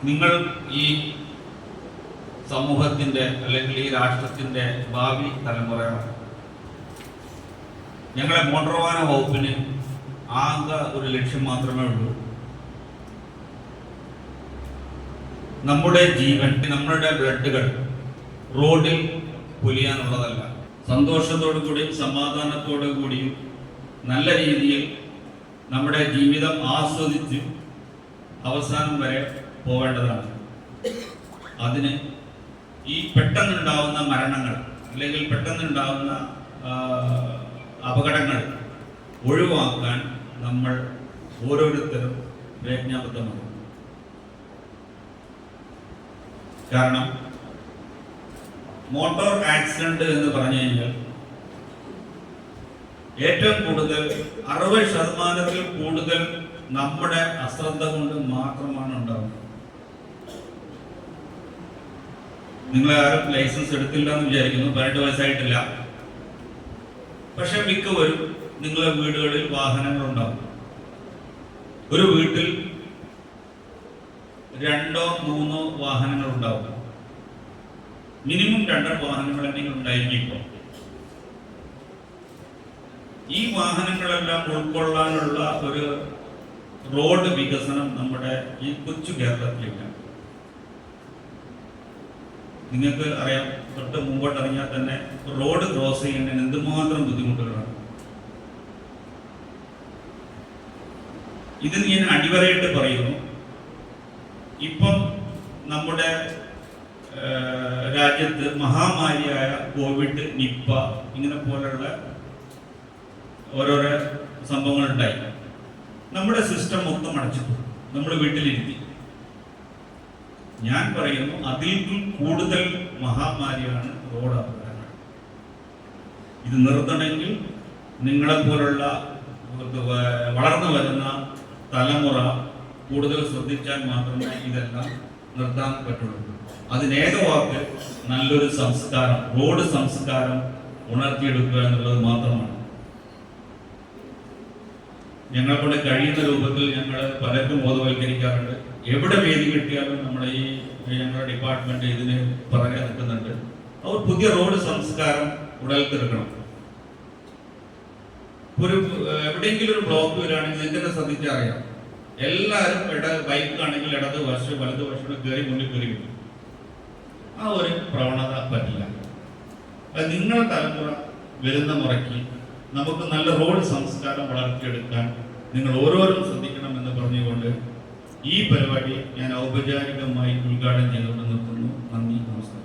നിങ്ങൾ ഈ സമൂഹത്തിൻ്റെ അല്ലെങ്കിൽ ഈ രാഷ്ട്രത്തിൻ്റെ ഭാവി തലമുറയാണ്. ഞങ്ങളെ മോട്ടോർ വാഹന വകുപ്പിന് ആകെ ഒരു ലക്ഷ്യം മാത്രമേ ഉള്ളൂ. നമ്മുടെ ജീവൻ, നമ്മുടെ ബ്ലഡുകൾ റോഡിൽ പൊലിയാനുള്ളതല്ല. സന്തോഷത്തോടു കൂടിയും സമാധാനത്തോടു കൂടിയും നല്ല രീതിയിൽ നമ്മുടെ ജീവിതം ആസ്വദിച്ച് അവസാനം വരെ പോവേണ്ടതാണ്. അതിന് ഈ പെട്ടെന്നുണ്ടാവുന്ന മരണങ്ങൾ അല്ലെങ്കിൽ പെട്ടെന്നുണ്ടാവുന്ന അപകടങ്ങൾ ഒഴിവാക്കാൻ നമ്മൾ ഓരോരുത്തരും പ്രയത്നബദ്ധമാണ്. കാരണം മോട്ടോർ ആക്സിഡന്റ് എന്ന് പറഞ്ഞു കഴിഞ്ഞാൽ ഏറ്റവും കൂടുതൽ 60% കൂടുതൽ നമ്മുടെ അശ്രദ്ധ കൊണ്ട് മാത്രമാണ് ഉണ്ടാവുന്നത്. നിങ്ങൾ ആരും ലൈസൻസ് എടുത്തില്ല എന്ന് വിചാരിക്കുന്നു, 18 വയസ്സായിട്ടില്ല. പക്ഷെ മിക്കവരും നിങ്ങളുടെ വീടുകളിൽ വാഹനങ്ങൾ ഉണ്ടാവും. ഒരു വീട്ടിൽ 2-3 വാഹനങ്ങൾ ഉണ്ടാവും. മിനിമം 2 വാഹനങ്ങളെങ്കിലും ഉണ്ടായിരിക്കും. ഇപ്പോൾ ഈ വാഹനങ്ങളെല്ലാം ഉൾക്കൊള്ളാനുള്ള ഒരു റോഡ് വികസനം നമ്മുടെ ഈ കൊച്ചു കേരളത്തിലില്ല. നിങ്ങൾക്ക് അറിയാം, തൊട്ട് മുമ്പോട്ട് ഇറങ്ങിയാൽ തന്നെ റോഡ് ക്രോസ് ചെയ്യുന്നതിന് എന്തുമാത്രം ബുദ്ധിമുട്ടുകളാണ്. ഇത് ഞാൻ അടിവരയിട്ട് പറയുന്നു. ഇപ്പം നമ്മുടെ രാജ്യത്ത് മഹാമാരിയായ കോവിഡ്, നിപ്പ ഇങ്ങനെ പോലുള്ള ഓരോരോ സംഭവങ്ങൾ ഉണ്ടായി. നമ്മുടെ സിസ്റ്റം മൊത്തം അടച്ചിട്ടു, നമ്മൾ വീട്ടിലിരുത്തി. ഞാൻ പറയുന്നു, അതിൽ കൂടുതൽ മഹാമാരിയാണ് റോഡ് അപകടങ്ങൾ. ഇത് നിർത്തണമെങ്കിൽ നിങ്ങളെപ്പോലുള്ള വളർന്നു വരുന്ന തലമുറ കൂടുതൽ ശ്രദ്ധിച്ചാൽ മാത്രമേ ഇതെല്ലാം നിർത്താൻ പറ്റുള്ളൂ. അതിനേക വാക്ക് നല്ലൊരു സംസ്കാരം, റോഡ് സംസ്കാരം ഉണർത്തിയെടുക്കുക എന്നുള്ളത് മാത്രമാണ്. ഞങ്ങളെ കൊണ്ട് കഴിയുന്ന രൂപത്തിൽ ഞങ്ങൾ പലർക്കും ബോധവൽക്കരിക്കാറുണ്ട്. എവിടെ വേദി കിട്ടിയാലും നമ്മുടെ ഈ ഞങ്ങളുടെ ഡിപ്പാർട്ട്മെന്റ് ഇതിന് പുറകെ നിൽക്കുന്നുണ്ട്. അവർ പുതിയ റോഡ് സംസ്കാരം ഉടലെടുക്കണം. എവിടെയെങ്കിലും ഒരു ബ്ലോക്ക് വരികയാണെങ്കിൽ എന്തൊക്കെ ശ്രദ്ധിച്ചാൽ അറിയാം, എല്ലാവരും ബൈക്കാണെങ്കിൽ ഇടത് വശം വലത് വശം കയറി മുന്നിൽ കയറി കിട്ടും. ആ ഒരു പ്രവണത പറ്റില്ല. നിങ്ങളുടെ തലമുറ വരുന്ന മുറയ്ക്ക് നമുക്ക് നല്ല റോഡ് സംസ്കാരം വളർത്തിയെടുക്കാൻ നിങ്ങൾ ഓരോരും ശ്രദ്ധിക്കണം എന്ന് പറഞ്ഞുകൊണ്ട് ഈ പരിപാടി ഞാൻ ഔപചാരികമായി ഉദ്ഘാടനം ചെയ്തുകൊണ്ട് നിർത്തുന്നു. നന്ദി, നമസ്കാരം.